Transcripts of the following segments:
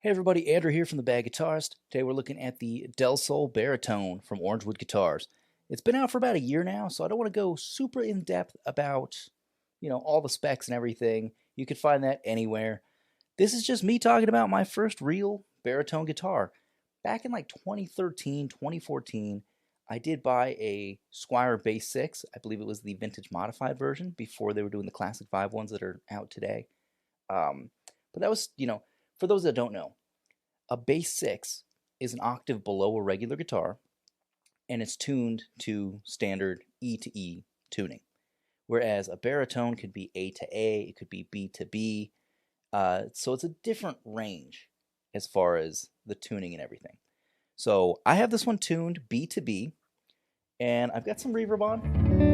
Hey everybody, Andrew here from the Bad Guitarist. Today we're looking at the Del Sol Baritone from Orangewood Guitars. It's been out for about a year now, so I don't want to go super in depth about, all the specs and everything. You can find that anywhere. This is just me talking about my first real baritone guitar. Back in like 2013, 2014, I did buy a Squier Bass 6. I believe it was the vintage modified version before they were doing the classic 5 ones that are out today. Um, but that was, for those that don't know, a bass 6 is an octave below a regular guitar, and it's tuned to standard E to E tuning. Whereas a baritone could be A to A, it could be B to B. So it's a different range as far as the tuning and everything. So I have this one tuned B to B, and I've got some reverb on.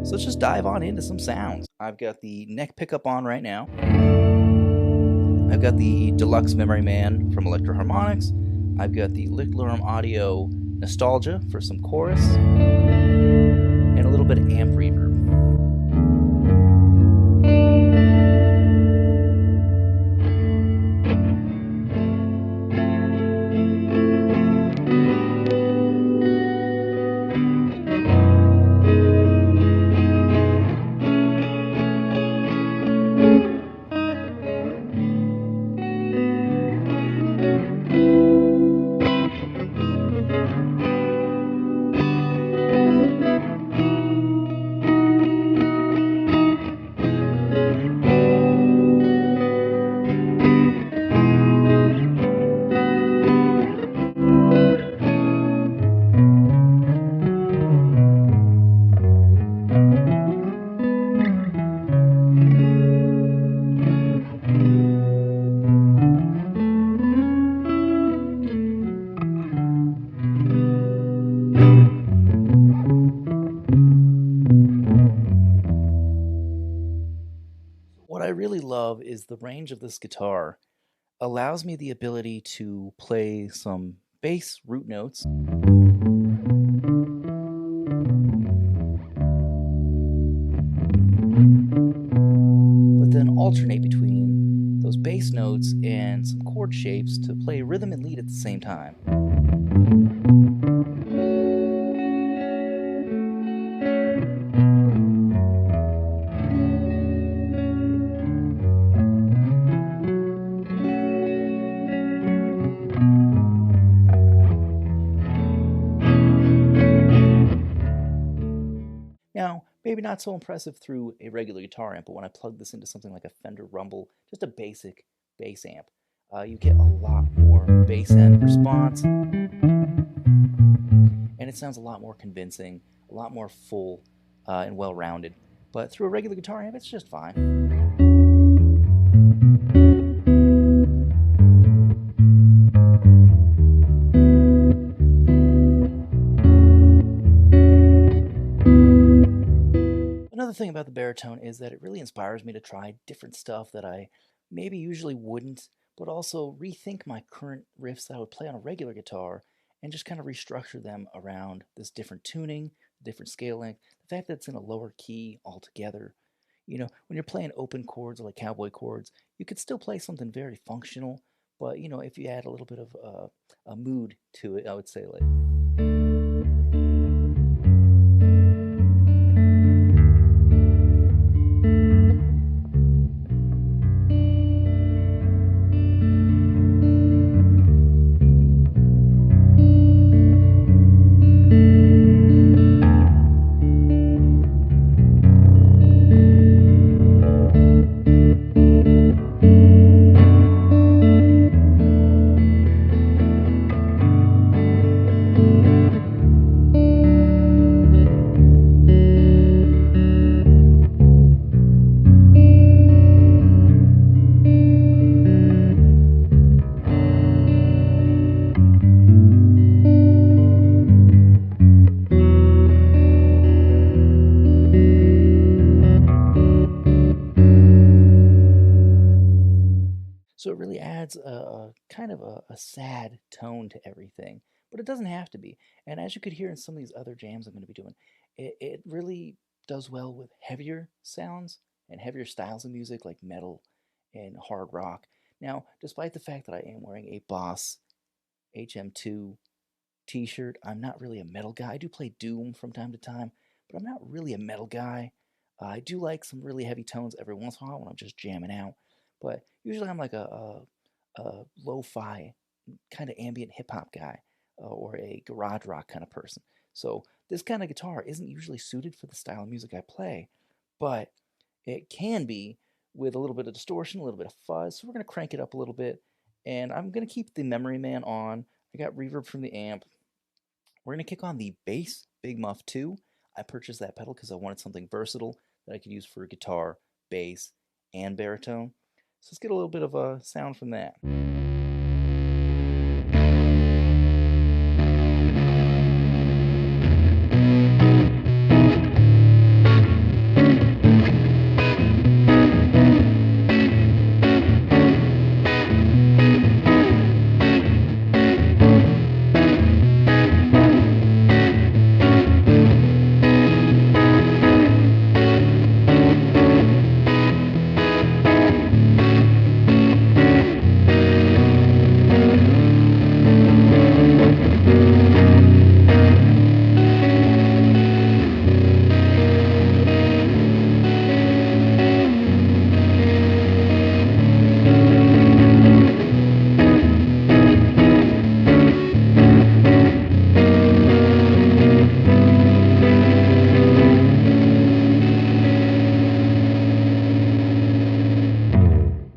So let's just dive on into some sounds. I've got the neck pickup on right now. I've got the Deluxe Memory Man from Electro Harmonics. I've got the Licklearm Audio Nostalgia for some chorus. And a little bit of amp reverb. What I really love is the range of this guitar allows me the ability to play some bass root notes, but then alternate between those bass notes and some chord shapes to play rhythm and lead at the same time. Now, maybe not so impressive through a regular guitar amp, but when I plug this into something like a Fender Rumble, just a basic bass amp, you get a lot more bass end response, and it sounds a lot more convincing, a lot more full and well-rounded. But through a regular guitar amp, it's just fine. Another thing about the baritone is that it really inspires me to try different stuff that I maybe usually wouldn't, but also rethink my current riffs that I would play on a regular guitar and just kind of restructure them around this different tuning, different scale length, the fact that it's in a lower key altogether. When you're playing open chords or like cowboy chords, you could still play something very functional, but if you add a little bit of a mood to it, I would say like. So it really adds a kind of a sad tone to everything, but it doesn't have to be. And as you could hear in some of these other jams I'm going to be doing, it really does well with heavier sounds and heavier styles of music like metal and hard rock. Now, despite the fact that I am wearing a Boss HM2 t-shirt, I'm not really a metal guy. I do play Doom from time to time, but I'm not really a metal guy. I do like some really heavy tones every once in a while when I'm just jamming out, but usually I'm like a lo-fi kind of ambient hip-hop guy or a garage rock kind of person. So this kind of guitar isn't usually suited for the style of music I play, but it can be with a little bit of distortion, a little bit of fuzz. So we're going to crank it up a little bit, and I'm going to keep the Memory Man on. I got reverb from the amp. We're going to kick on the bass Big Muff 2. I purchased that pedal because I wanted something versatile that I could use for guitar, bass, and baritone. So let's get a little bit of a sound from that.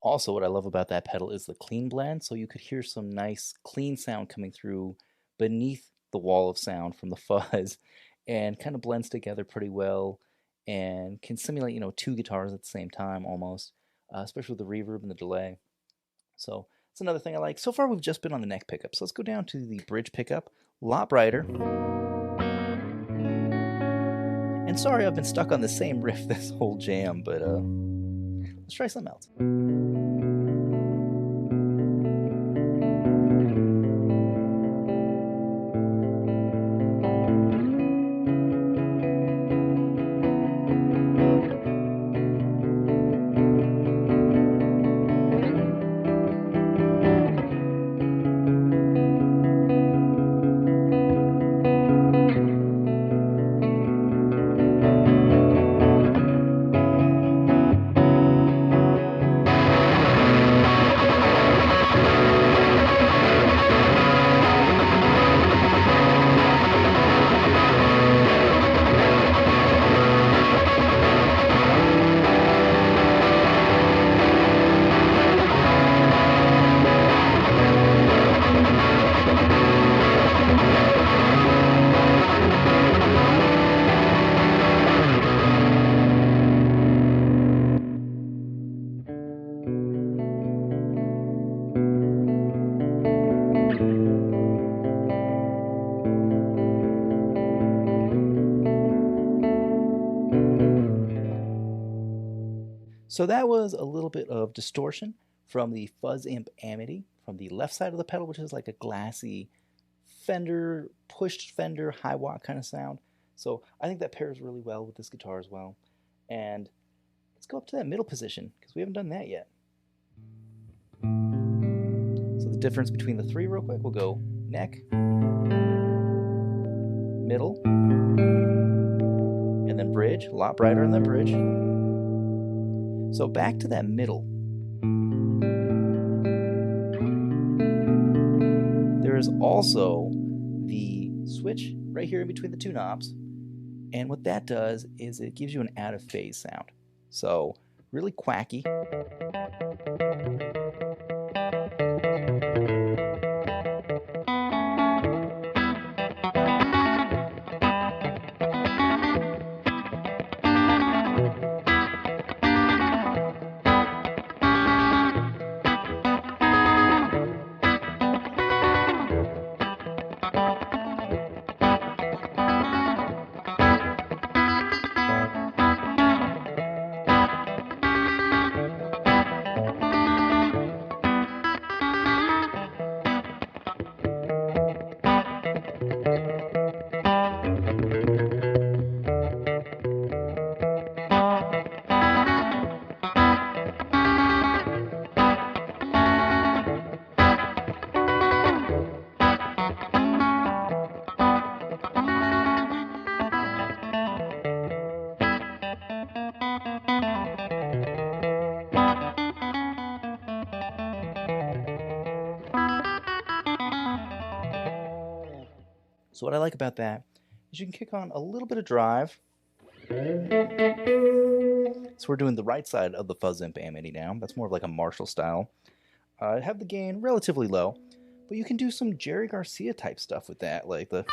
Also, what I love about that pedal is the clean blend, so you could hear some nice clean sound coming through beneath the wall of sound from the fuzz, and kind of blends together pretty well, and can simulate, two guitars at the same time almost, especially with the reverb and the delay. So that's another thing I like. So far, we've just been on the neck pickup, so let's go down to the bridge pickup. A lot brighter. And sorry, I've been stuck on the same riff this whole jam, but let's try something else. So that was a little bit of distortion from the Fuzz Imp Amity from the left side of the pedal, which is like a glassy Fender, pushed Fender, high watt kind of sound. So I think that pairs really well with this guitar as well. And let's go up to that middle position because we haven't done that yet. So the difference between the three real quick, we'll go neck, middle, and then bridge, a lot brighter in the bridge. So back to that middle. There is also the switch right here in between the two knobs. And what that does is it gives you an out of phase sound. So really quacky. So what I like about that is you can kick on a little bit of drive. So we're doing the right side of the fuzz imp amity now. That's more of like a Marshall style. Have the gain relatively low, but you can do some Jerry Garcia type stuff with that, like the.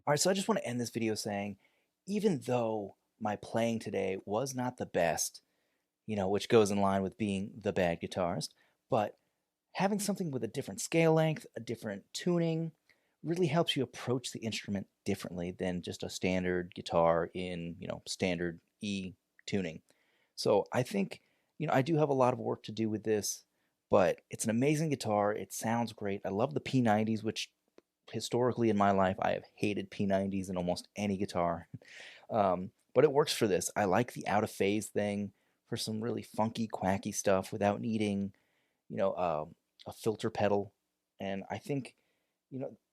All right, so I just want to end this video saying, even though my playing today was not the best, which goes in line with being the bad guitarist, but having something with a different scale length, a different tuning, really helps you approach the instrument differently than just a standard guitar in, standard E tuning. So I think, I do have a lot of work to do with this, but it's an amazing guitar. It sounds great. I love the P90s, which historically in my life I have hated P90s in almost any guitar. But it works for this. I like the out of phase thing for some really funky, quacky stuff without needing, a filter pedal. And I think,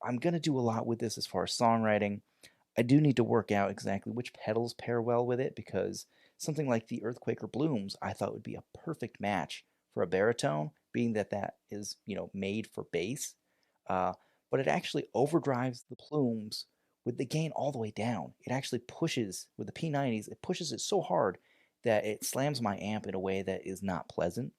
I'm going to do a lot with this as far as songwriting. I do need to work out exactly which pedals pair well with it because something like the Earthquaker Blooms I thought would be a perfect match for a baritone, being that that is, made for bass. But it actually overdrives the plumes with the gain all the way down. It actually pushes, with the P90s, it pushes it so hard that it slams my amp in a way that is not pleasant.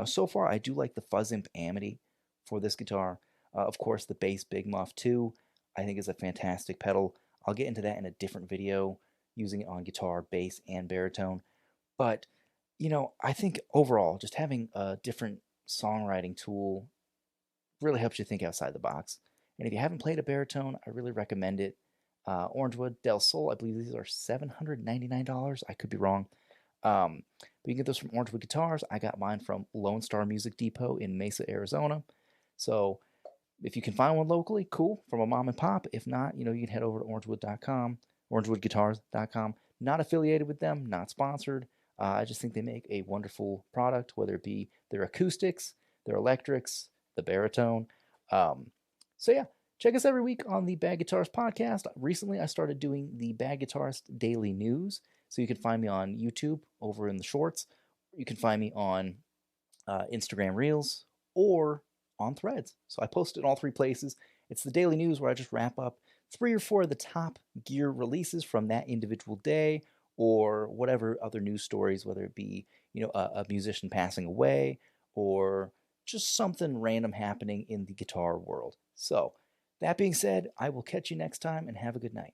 So far, I do like the Fuzz Imp Amity for this guitar. Of course, the Bass Big Muff 2, I think is a fantastic pedal. I'll get into that in a different video, using it on guitar, bass, and baritone. But, I think overall, just having a different songwriting tool really helps you think outside the box. And if you haven't played a baritone, I really recommend it. Orangewood, Del Sol, I believe these are $799. I could be wrong. But you can get those from Orangewood Guitars. I got mine from Lone Star Music Depot in Mesa, Arizona. So if you can find one locally, cool, from a mom and pop. If not, you can head over to orangewood.com, orangewoodguitars.com. Not affiliated with them, not sponsored. I just think they make a wonderful product, whether it be their acoustics, their electrics, the baritone. So yeah, check us every week on the Bad Guitarist podcast. Recently, I started doing the Bad Guitarist Daily News. So you can find me on YouTube over in the shorts. You can find me on Instagram Reels or on Threads. So I post it in all three places. It's the daily news where I just wrap up 3 or 4 of the top gear releases from that individual day, or whatever other news stories, whether it be, a musician passing away or just something random happening in the guitar world. So, that being said, I will catch you next time and have a good night.